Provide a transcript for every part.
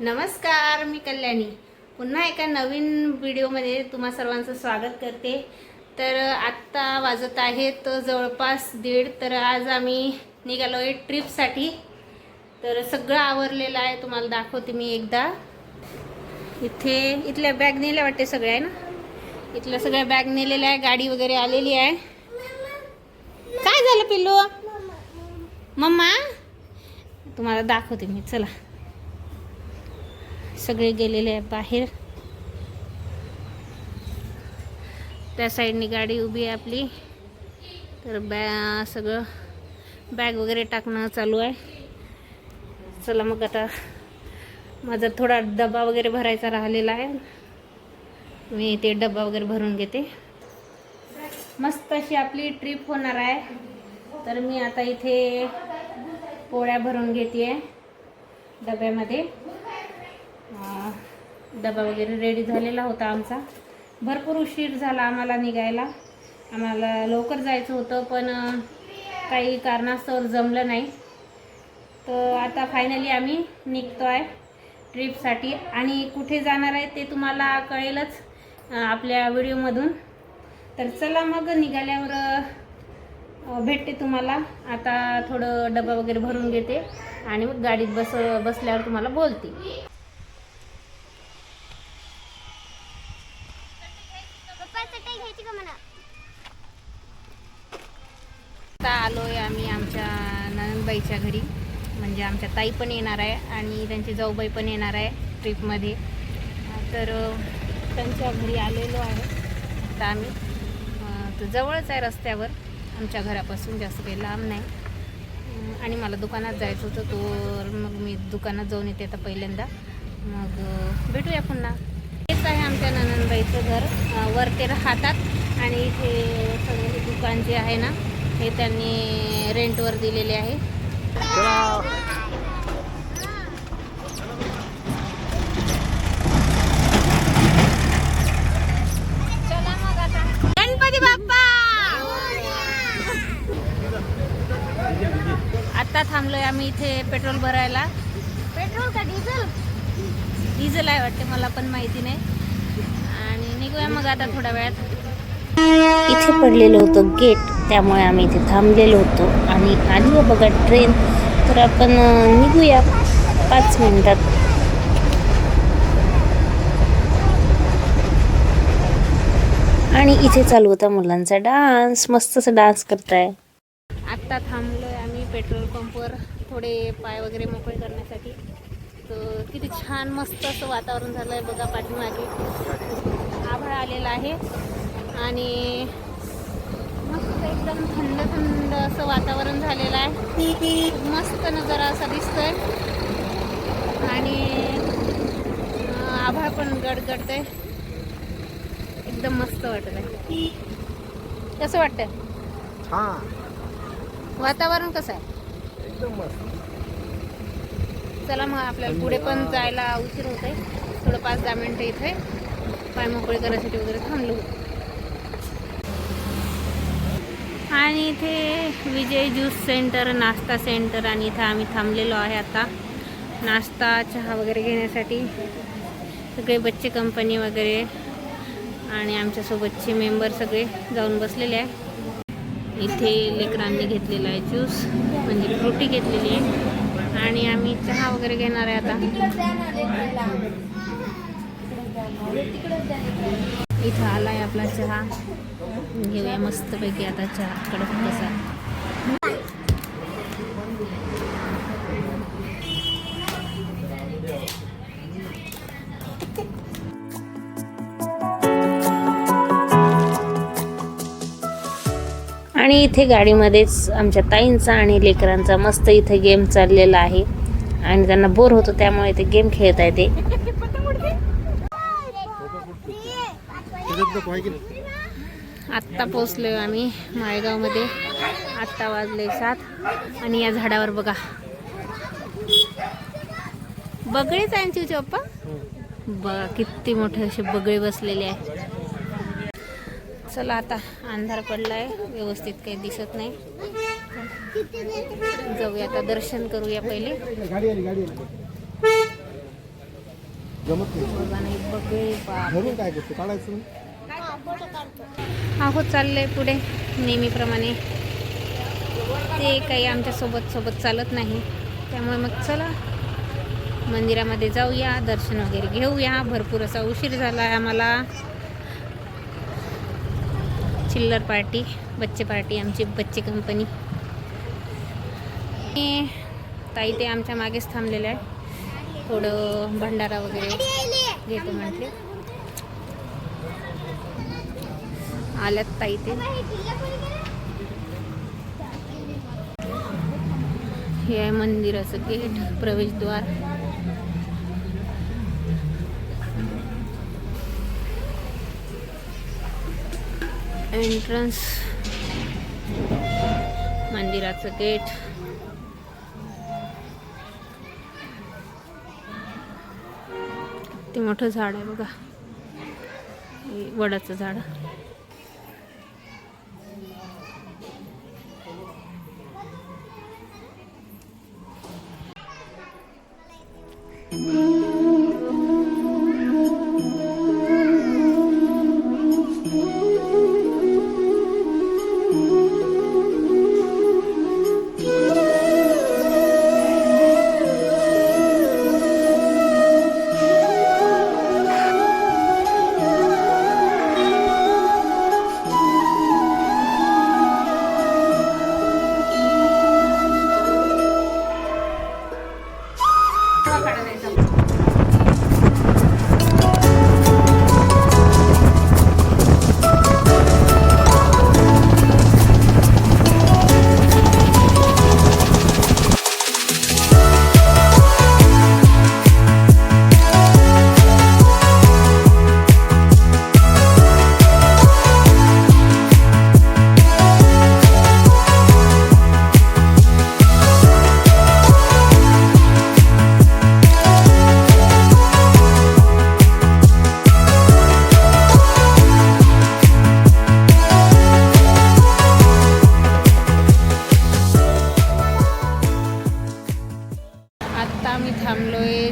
नमस्कार, मी कल्याणी पुन्हा एका नवीन व्हिडिओमध्ये तुम्हा सर्वांचं स्वागत करते। तर आत्ता वाजत आहेत जवळपास 1:30। तर आज आम्ही निघालो आहे ट्रिपसाठी। तर सगळं आवरलेलं आहे, तुम्हाला दाखवते मी एकदा। इथल्या बॅग नेल्या वाटते सगळ्या, आहे ना? इथल्या सगळ्या बॅग नेलेल्या आहे, गाडी वगैरे आलेली आहे। काय झालं पिल्लू? मम्मा तुम्हाला दाखवते मी, चला। सगळे गेलेले आहे बाहेर, त्या साईडनी गाडी उभी आहे आपली। तर सगळं बॅग वगैरे टाकणं चालू आहे। चला मग, आता माझा थोडा डबा वगैरे भरायचा राहिलेला आहे, मी ते डबा वगैरे भरून घेते। मस्त अशी आपली ट्रिप होणार आहे। तर मी आता इथे पोळ्या भरून घेते डब्यामध्ये। डबा वगैरे रेडी झालेला होता आमचा। भरपूर उशीर झाला आम्हाला निघायला, आम्हाला लवकर जायचं होतं, पण काही कारणास्तव जमलं नाही। तर आता फायनली आम्ही निघतो आहे ट्रिपसाठी, आणि कुठे जाणार आहे ते तुम्हाला कळेलच आपल्या व्हिडिओमधून। तर चला मग, निघाल्यावर भेटते तुम्हाला। आता थोडं डबा वगैरे भरून घेते आणि मग गाडीत बसल्यावर तुम्हाला बोलते। आता आलोय आम्ही आमच्या ननंदबाईच्या घरी, म्हणजे आमच्या ताई पण येणार आहे आणि त्यांची जाऊबाई पण येणार आहे ट्रिपमध्ये। तर त्यांच्या घरी आलेलो आहे आता आम्ही। तर जवळच आहे, रस्त्यावर आमच्या घरापासून, जास्त काही लांब नाही। आणि मला दुकानात जायचं होतं, तर मग मी दुकानात जाऊन येते आता पहिल्यांदा। मग भेटूया पुन्हा। हेच आहे आमच्या ननंदबाईचं घर, वर ते राहतात, आणि इथे सगळे हे दुकान जे आहे ना, हे त्यांनी रेंटवर दिलेले आहे। चला मग, आता गणपती बाप्पा। आता थांबलोय आम्ही इथे पेट्रोल भरायला। पेट्रोल का डिझेल? डिझेल आहे वाटते, मला पण माहिती नाही। आणि निघूया मग आता थोड्या वेळात। इथे पडलेलं होतं गेट, त्यामुळे आम्ही इथे थांबलेलो होतो। आणि आली आहे बघा ट्रेन, तर आपण निघूया 5 मिनिटात। आणि इथे चालू होता मुलांचा डान्स, मस्त असं डान्स करताय। आत्ता थांबलोय आम्ही पेट्रोल पंपवर, थोडे पाय वगैरे मोकळे करण्यासाठी। तर किती छान मस्त असं वातावरण झालं आहे बघा, पाठीमागे आभाळ आलेला आहे आणि मस्त एकदम थंड थंड असं वातावरण झालेलं आहे। मस्त नजारा असा दिसतोय, आणि आभाळ पण गडगडतंय, एकदम मस्त वाटत आहे। कसं वाटतंय वातावरण? कसं आहे? एकदम मस्त। चला मग, आपल्याला पुढे पण जायला उशीर होत आहे, थोडं 5-10 मिनटं इथे पाय मोकळे करण्यासाठी वगैरे थांबलो। आणि इथे विजय ज्यूस सेंटर, नाश्ता सेंटर, आणि इथं आम्ही थांबलेलो आहे आता नाश्ता चहा वगैरे घेण्यासाठी। सगळे बच्चे कंपनी वगैरे आणि आमच्यासोबतचे मेंबर सगळे जाऊन बसलेले आहे। इथे लेकरांनी घेतलेला आहे ज्यूस, म्हणजे फ्रुटी घेतलेली आहे, आणि आम्ही चहा वगैरे घेणार आहे आता। इथं आलाय आपला चहा, घेऊया मस्तपैकी आता चहा, कडक कसा। आणि इथे गाडीमध्येच आमच्या ताईंचा आणि लेकरांचा मस्त इथे गेम चाललेला आहे, आणि त्यांना बोर होतो, त्यामुळे ते गेम खेळत आहे ते। आत्ता पोचलोय आम्ही माळेगावमध्ये, आत्ता वाजले 7, आणि या झाडावर बघा बगळेच आहे चिवचे पप्पा, बघा किती मोठे असे बगळे बसलेले आहे। चला, आता अंधार पडलाय, व्यवस्थित काही दिसत नाही, जाऊया आता, दर्शन करूया पहिले। जमत नाही. बघा नाही बघे बाप. घरून काय करतो काढायचं आहोत चाललंय पुढे नेहमीप्रमाणे. ते काही आमच्या सोबत चालत नाही, त्यामुळे मग चला मंदिरामध्ये जाऊया, दर्शन वगैरे घेऊया. भरपूर असा उशीर झाला आहे आम्हाला. चिल्लर पार्टी, बच्चे पार्टी, आमची बच्चे कंपनी. ताई ते आमच्या मागेच थांबलेले आहे, थोडं भंडारा वगैरे घेतो म्हटले. आल्यात ताई ते. हे आहे मंदिराचं गेट, प्रवेशद्वार. एंट्रन्स, मंदिराचं गेट. ते मोठं झाड आहे बघा, हे वडाचं झाड.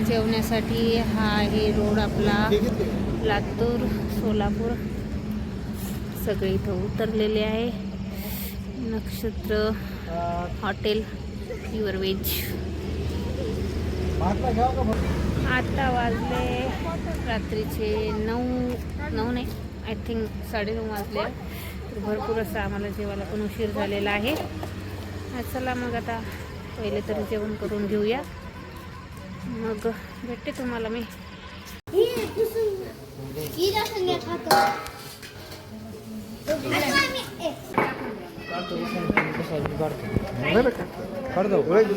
जेवण्यासाठी. हा आहे रोड आपला लातूर सोलापूर. सगळे इथं उतरलेले आहे. नक्षत्र हॉटेल प्युअर व्हेज. आता वाजले रात्रीचे 9 नाही, आय थिंक 9:30 वाजले. तर भरपूर असं आम्हाला जेवायला पण उशीर झालेला आहे. चला मग आता पहिले तरी जेवण करून घेऊया, मग भेटते तुम्हाला मी.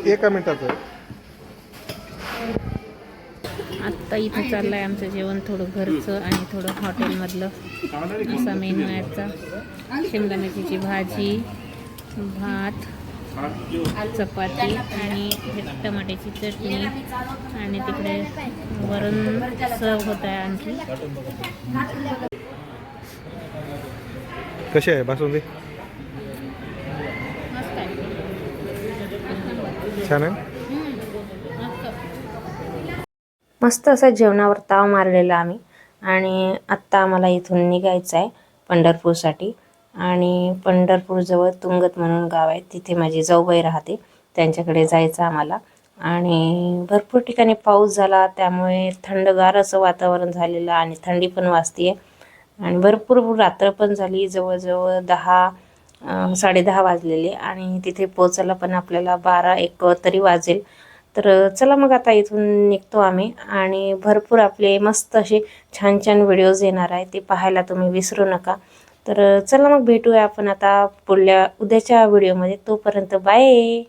एका मिनिटाचं. आत्ता इथं चाललं आहे आमचं जेवण, थोडं घरचं आणि थोडं हॉटेलमधलं. असा मेनू आहे आजचा. शिमला मिरचीची भाजी, भात, चपाती आणि टमाट्याची चटणी, आणि तिकडे वरण सर्व होत आहे आणखी. कशी आहे बासुंदी? मस्त आहे, छान आहे. मस्त असा जेवणावर ताव मारलेला आम्ही. आणि आत्ता आम्हाला इथून निघायचं आहे पंढरपूरसाठी. आणि पंढरपूरजवळ तुंगत म्हणून गाव आहे, तिथे माझी जाऊबाई राहते, त्यांच्याकडे जायचं आम्हाला. आणि भरपूर ठिकाणी पाऊस झाला, त्यामुळे थंडगार असं वातावरण झालेलं आणि थंडी पण वाजते आहे. आणि भरपूर रात्र पण झाली, जवळजवळ 10-10:30 वाजलेले. आणि तिथे पोचायला पण आपल्याला 12-1 तरी वाजेल. तर चला मग आता इथून निघतो आम्ही. आणि भरपूर आपले मस्त असे छान छान व्हिडिओज येणार आहे, ते पाहायला तुम्ही विसरू नका. तर चला मग भेटूया आपण आता उद्याच्या व्हिडिओमध्ये. तोपर्यंत बाय.